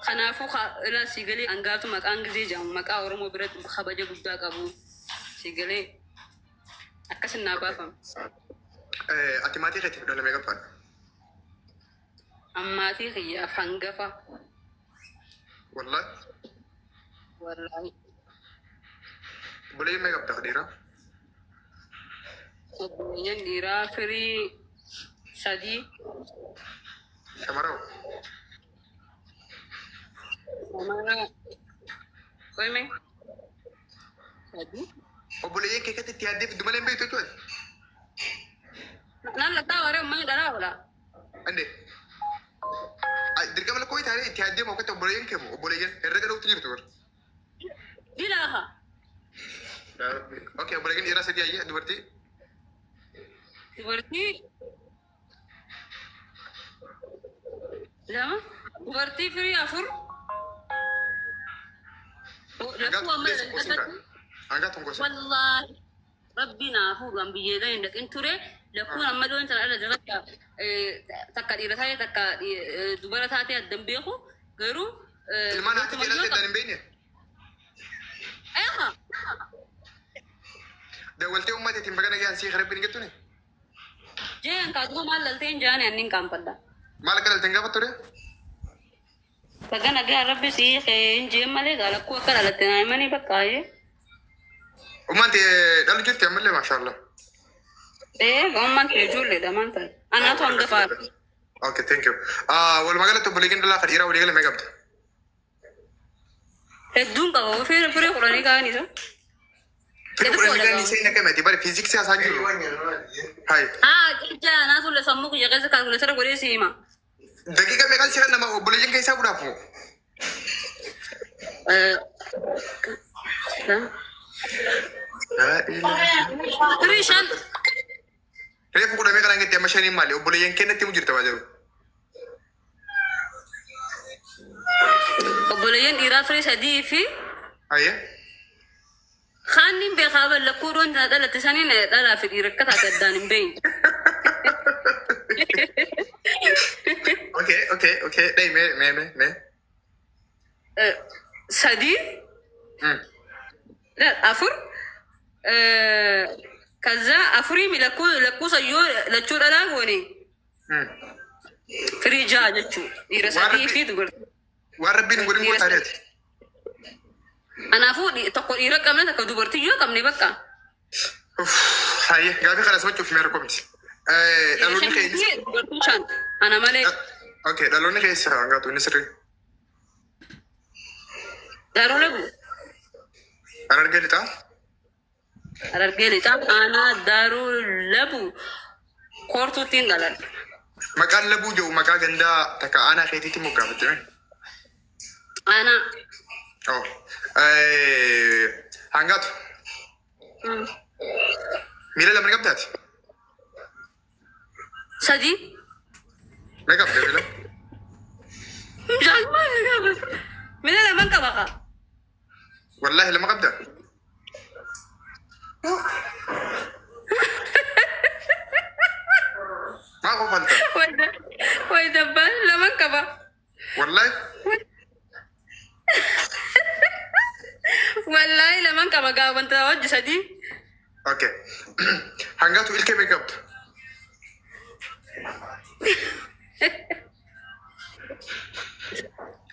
خنافو لا سيقلي أنقاتو مكان جزي جام مكان ورمو برد خبجة قداك أبو سيقلي أكس النابا فهم. أتماتي خيتي ولا ميجا فان؟ أماتي خيا فانقفا. والله. والله. بولي ميجا بتقديرا؟ بولي ديرا فري سادي. شمرو. شمرو. كوي مي؟ سادي. وبولي كي كتي تيادي في دمالين بيتو توي. نالا تاوري ما يدرا ولا؟ عندي. دركم لكوي تاري تيادي ما كتو بولي كم وبولي الرجال وتجير تور. دي لها. اوكي بولي إيرا سدي أيه دبرتي. دبرتي. لا دبرتي فري أفر. والله ربنا فوق أم بيجي إنك أنتوري لكون أما لو أنت على جرتك تكاد إذا هاي تكاد دبرت هاتي الدنبيخو غيره المانع تجيلا تدان بيني أيها دولتي أمتي تيمبغنا جان سي خرب بيني كتوني جان كاتو مال لالتين جان يعني كام بدا مالك لالتين كابتوري بغنا جا ربي سي خين جيم مالي قال كو كلا لالتين ماني بقاي أمتي دلو جيت تعمل لي ما شاء الله إيه أمان تجول ده ما أنت أنا توم دفار اوكي ثانك يو والمقالة تبليغين دلا خيرا وليغلا ما قبل الدون كاو في فري قراني كاني سو كان سينا كما تبار فيزيكس يا سانجو هاي كجا انا سول سموك يا غز كالكوليتر غوري سيما دقيقة ما قال سينا ما بليغين كيسا بدافو ريشان ريفو كنا ميغا نغتي ماشاني مالي وبليغين كنا تيمو جرتا واجو وبليغين إيرا فري سدي في ايه خانين بخابل لكورون دالا تسانين دالا في إيركتا تدان بين اوكي داي مي سدي لا أفر كذا أفري من لكو سيو لتشو دلاغوني فري جاجتشو إيرا سدي في تقول وربي نقول مو تاريت أنا فودي تقول إيرك كم نتك دبرتي يو كم نبكا هاي قاعد خلاص ما تشوف ميركمتي دالوني خيس أنا مالي اوكي دالوني خيس غاتو نسري دارو لبو انا رجلتا أنا دارو لبو كورتو تينغالان مكان لبو جو مكان غندا تكا انا خيتي مقابل أنا هانغاتو ميلا لما قبضت سدي ما قبضت ميلا جاي ما قبض ميلا لما كبقى والله لما قبضت ما قبلت ويدا بان لما كبقى والله والله لما كبقى وانت وجه سدي اوكي هانغاتو الكي ما قبضت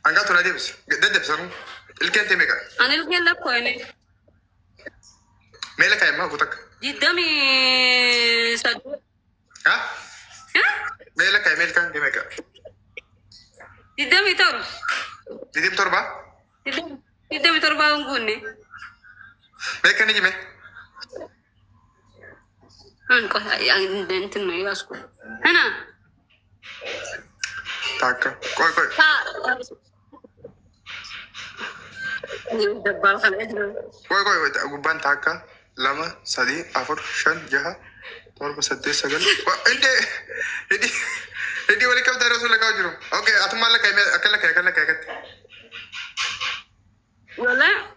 هانغاتو نادي بس دد بسرو الكي انت ميكا أنا لقي لك كويني ميلا كاي ما قلتك جدامي سدي ها ميلا كاي ميكا جدامي تور دي بتربا جدامي تور باونغوني ميكا نيجي مي أنكو يعني أنت ما ياسكو هنا تاكا كوي دبال خلينا كوي غبان تاكا لما سدي افر شن جها تور بسدي سجل انت ولي كم دارس ولا كاجرو اوكي اتما لك اكلك ولا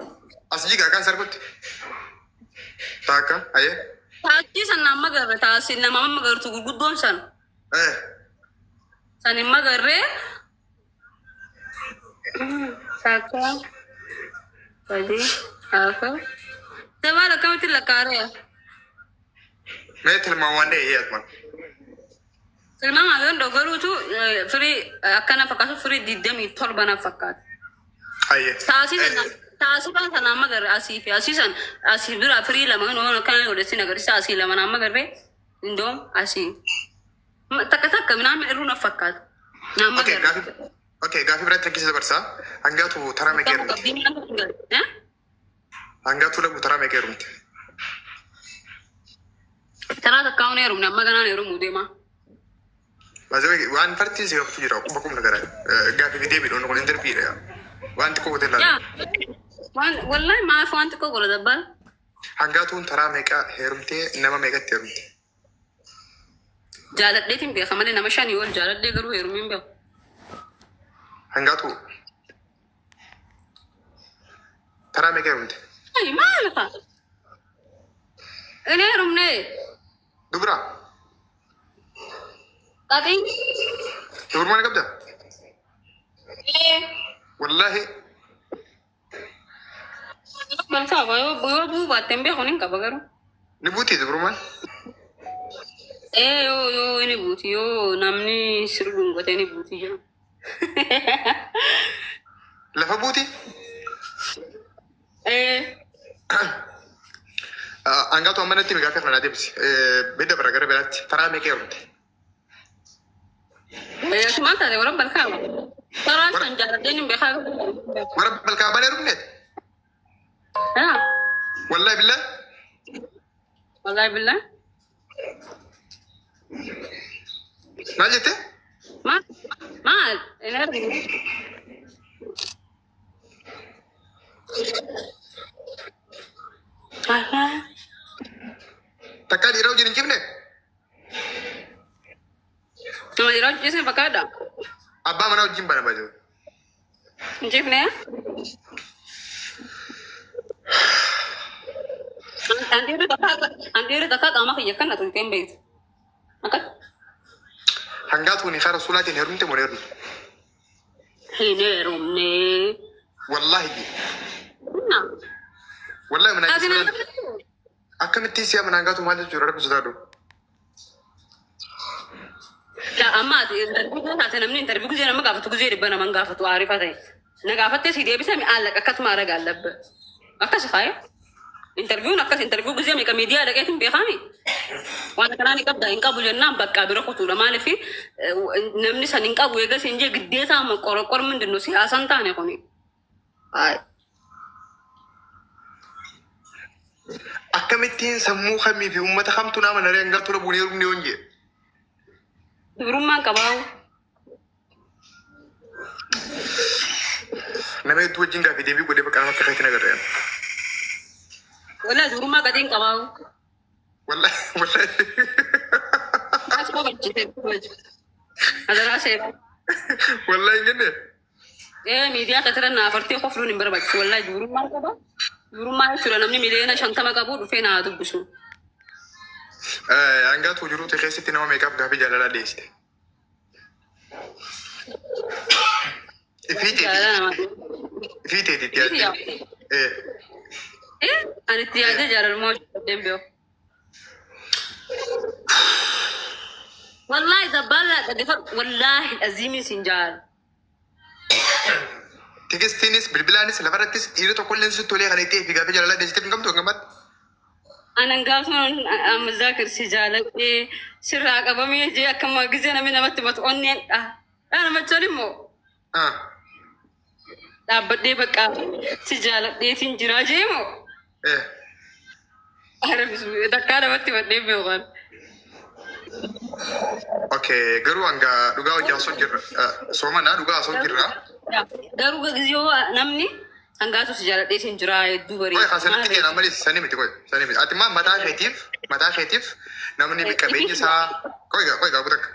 asji gak kan sarbut taka aye تاكي سنة ما قرر تاسي نما ما قرر تقول قدون سن سنة ما قرر Takka. Sadi. Afur. Dabala kamitti lakkaaree? Mee tilmaawwan dheeyyaat man. Tilmaama yoon dogoruutu firii akkana fakkaatu firii 27 naaf fakkaata. Hayyee. Taasisan sana amma garee asii fi asiisan asii bira firii lama kan godhessin agarsiisa asii lama amma garee indoom asii. Takka minaan irruu naaf fakkaata. Naamma garee. Okay, gaafi biratti akkisa dabarsaa. Hangaatu taraa meeqee rumti? Hangaatu lagu taraa meeqee rumti? Taraa takkaa hun heerumne amma ganaan heerumuu deemaa. Waan fartiin si qabtu jira akkuma kumna gara gaafi fi deebiidha kun interviidha. Waan xiqqoo godhe laala. Wallahi maaf waan xiqqoo godhe dabbal. Hangaatuun taraa meeqaa heerumtee nama meeqatti heerumte? Jaaladheetiin beeka malee nama shanii ol jaaladhee garuu heerumiin beeku. Hangaatu taraa meeqaa heerumte? Ay maal fa'a? Inni heerumne. Dubra. Qatiin. Dubrummaan qabda? Wallahi. Balsaaba yoo buu baatteen beeku ni qaba garuu. Ni buutii dubrummaan? Yoo ini buuti yoo namni sirbuun gotee ni buuti jira. Lafa buuti? Hangaatu amma natti migaa feerna deebisi. Bidda bara gara biraatti taraa meeqaa heerumte? Sumaan taate warra balkaaba. Taraa san jaaladheen hin beekaa. Warra balkaabaan heerumneet? Wallahi billah? Wallahi billah? Maal jette? Maal? Inni arginu. Takkaa dhiira wajjin hin cifne? Nama dhiira wajjin ciisne fakkaadha. Abbaa manaa wajjin bana baajuu. Hin cifne? Antiirri takkaa qaama kiyya kan na tuqeen beektu. Akkas? Hangaatuun karaa sulaatiin heerumte moo heerumte? Hin heerumne. Wallahi. Wallahi mana jisuudhaan. Akkamittiin si'a mana hangaatu maal jechuudha rabbi sodaadhu. Amma namni interview gizee nama gaafatu gizee dhibba naman gaafatu aarifa ta'e. Na gaafattee si deebisa mi'aallaqa akkasuma araga allabba. Akkas faaya. Interviewun akkas interview gizee meeqa miidiyaa dhaqeetiin beekami. Waan akkanaa ni qabda hin qabu jennaan bakka bira kutuudha maaliif namni san hin qabu eegas hin jee giddeetaa qorqor mindinnu siyaasan taane kuni. Akkamittiin sammuu kamii fi uummata kamtu nama naree hangartuu dhabuun heerumne yoon jee. Durummaan qabaawu. Nama hedduu wajjin gaafii deebii godhee bakka nama akka keetiin agarreen. Wallahi durummaa qatiin qabaawu. Wallahi. As qofachiise. Adaraa seefa. Wallahi hin jenne. Miidiyaa katira naa afartee qofluun hin barbaachisu. Wallahi durummaan qaba. Durummaa jechuudha namni miliyoona 50 qabu dhufee naa dubbisu. Hangaatu jiru ta'e keessatti nama meeqaaf gaafii jaalalaa dhiyeessite? Ifiiteeti yaadde. Ani itti yaadee jaalalummaa hojjeteen beeku. Wallahi dabbaalaa dhaggeeffadhu. Wallahi aziimiin siin jaala. Tikistiinis bilbilaanis lafarrattis dhiira tokkolleen si tolee kana itti gaafii jaalalaa dhiyeessite hin qabdu hangamatti? Anan gaafa amazaa kirsi jaaladhee sirraa qabamee jee akkama gizee namni namatti matu onneen namachoon immoo dhaabbadhee bakka si jaaladheetiin jiraa jee moo takkaa namatti madhee beekan. Okay, garuu hanga dhugaa hojii haasoo jirra. Soomanaa dhugaa haasoo jirra. Garuu gizyoo namni hangaatu si jaaladheetiin jiraa hedduu barii. Qoy haasanitti keenan malee sanii miti qoy sanii miti. Ati maa mataa keetiif namni qabeenyi isaa qoy gaafu takka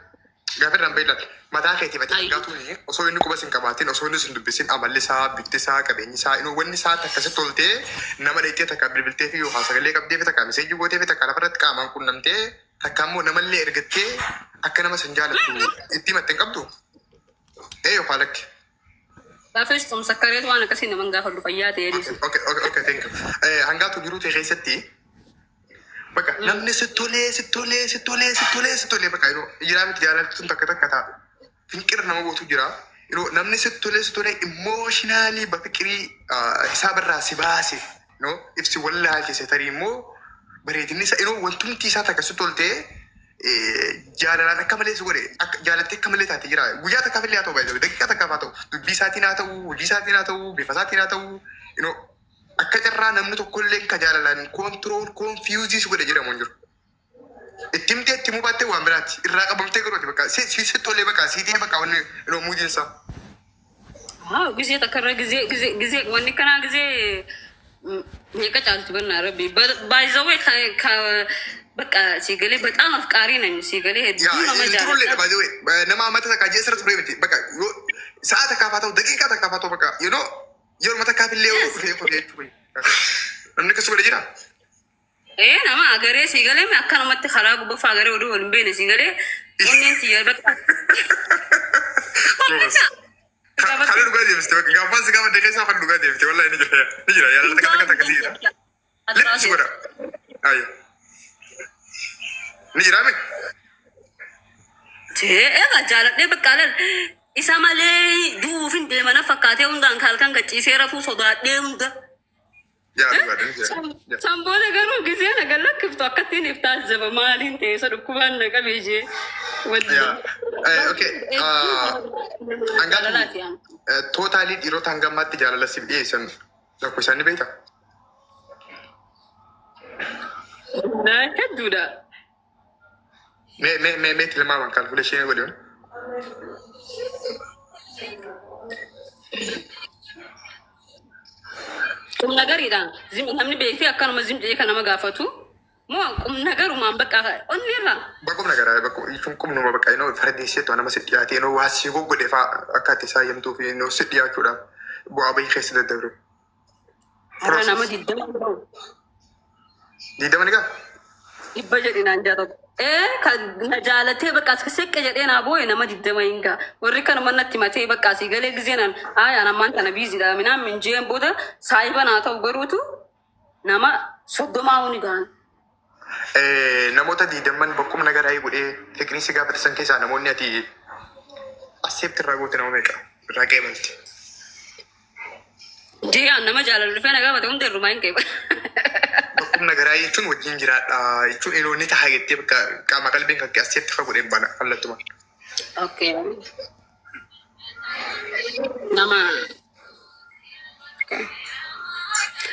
gaafirraan beelan mataa keetiif ati hangaatuun osoo inni quba sin qabaatin osoo inni sin dubbisin amalli isaa bifti isaa qabeenyi isaa wanni isaa akkasitti toltee nama dheettee takka bilbiltee fi yookaan sagalee qabdee fi takka miseejii gootee fi takka lafarratti qaamaan qunnamtee takka immoo namallee ergattee akka nama sin jaalattu itti himatte hin qabdu. Yookaan lakki. Gaafis sakkareetu waan akkasii naman gaafa dhufa yaate jedhisu. Okay, thank you. Hangaatu jiru ta'e keessatti bakka namni sittolee bakka jiraa miti jaalattuun takka ta'a. Finqira nama gootu jira. Namni sittolee emotionally bafiqirii isaabarraa si baase ibsi wallaalchise tarii immoo bareedinni isaa wantumti isaa takka sittoltee jaalalaan akka malee si godhe jaalattee akka malee taate jira. Guyyaa takkaaf illee haa ta'u baay'ee daqiiqaa takkaaf haa ta'u dubbii isaatiin haa ta'u hojii isaatiin haa ta'u bifa isaatiin haa ta'u akka carraa namni tokkollee ka jaalalaan konfiyuuzii si godhe jedhamu hin jiru. Ittimtee itti mubaattee waan biraatti irraa qabamtee godhate bakka sittolee bakka siitee bakka wanni muudiin isaa. Gisee takkarra gisee wanni kanaa gisee meeqa caalti bannaa rabbi baay'izawee በቃ ሲገሌ በጣም አፍቃሪ ነኝ። ሲገሌ ነማ መተ ተቃጀ ስረት ፍሬ ብቲ በቃ ሰዓት ተካፋተው ደቂቃ ተካፋተው በቃ የሮ መተካፍሌው እንከሱ ወደ ጅራ ነማ አገሬ ሲገሌ አካነ መተ خلاق በፋ አገሬ ወደ ወልቤ ነው ሲገሌ ወንንት የበቃ ካሉ ጋር ይመስተ በቃ ጋፋስ ጋር ደከሳ ካሉ ጋር ይመስተ ወላሂ ንጅራ ያለ ተከተከ ሲራ ለብስ ወዳ አይ ንጅራሜ jaaladhee baqqaalan isa malee duufin deemana fakkaatee hundaan kaalkan gachiisee rafuu sodaadhee hunda. Samboota garuu gisee nagan lakkiftu akkattiin iftaazaba maaliin teessa dhukkubaan na qabeejee. Tootaalii dhiirota hangammaatti jaalala siif dhiyeessan lakko isaanii beekta? Hedduudha. Me tilmaaman calculation godhe. Kum nagariidhaan namni beektee akkanuma zimjee kan nama gaafatu moo kum nagarumaan bakka onni irraa. Bakkum nagaraa bakkum kumnuma bakka fardeesseetu nama si dhiyaatee waasii goggodhe fa'aa akka itti isaa yemtuu fi si dhiyaachuudhaaf bu'aa bahii keessa daddabre. Nama 20 ta'u. 20 ni gaa? 100 jedhinaan jaatatu. Kan jaalatee bakka seqqa jedhee naa boo'e nama 20 hinga warri kana manatti matee bakka asii galee giseenan ayaan ammaan tana biiziidha minaan minjeen booda saayiba naa ta'u garuutu nama 30 huni gahan. Namoota 20 bakkuma nagaraa godhee teekniisii gaafatisan keessaa namoonni ati aseepti irraa goote nama meeqa irraa qeebalti. Jiyaan nama jaalala dhufee na gaafate hundi irrumaa hin qeebal. Nagaraa jechuun wajjin jiraadha jechuun iloonni tahaa jettee bakka qaama qalbiin kan keessatti fagoo bana fallattuma. Okay. Nama. Okay.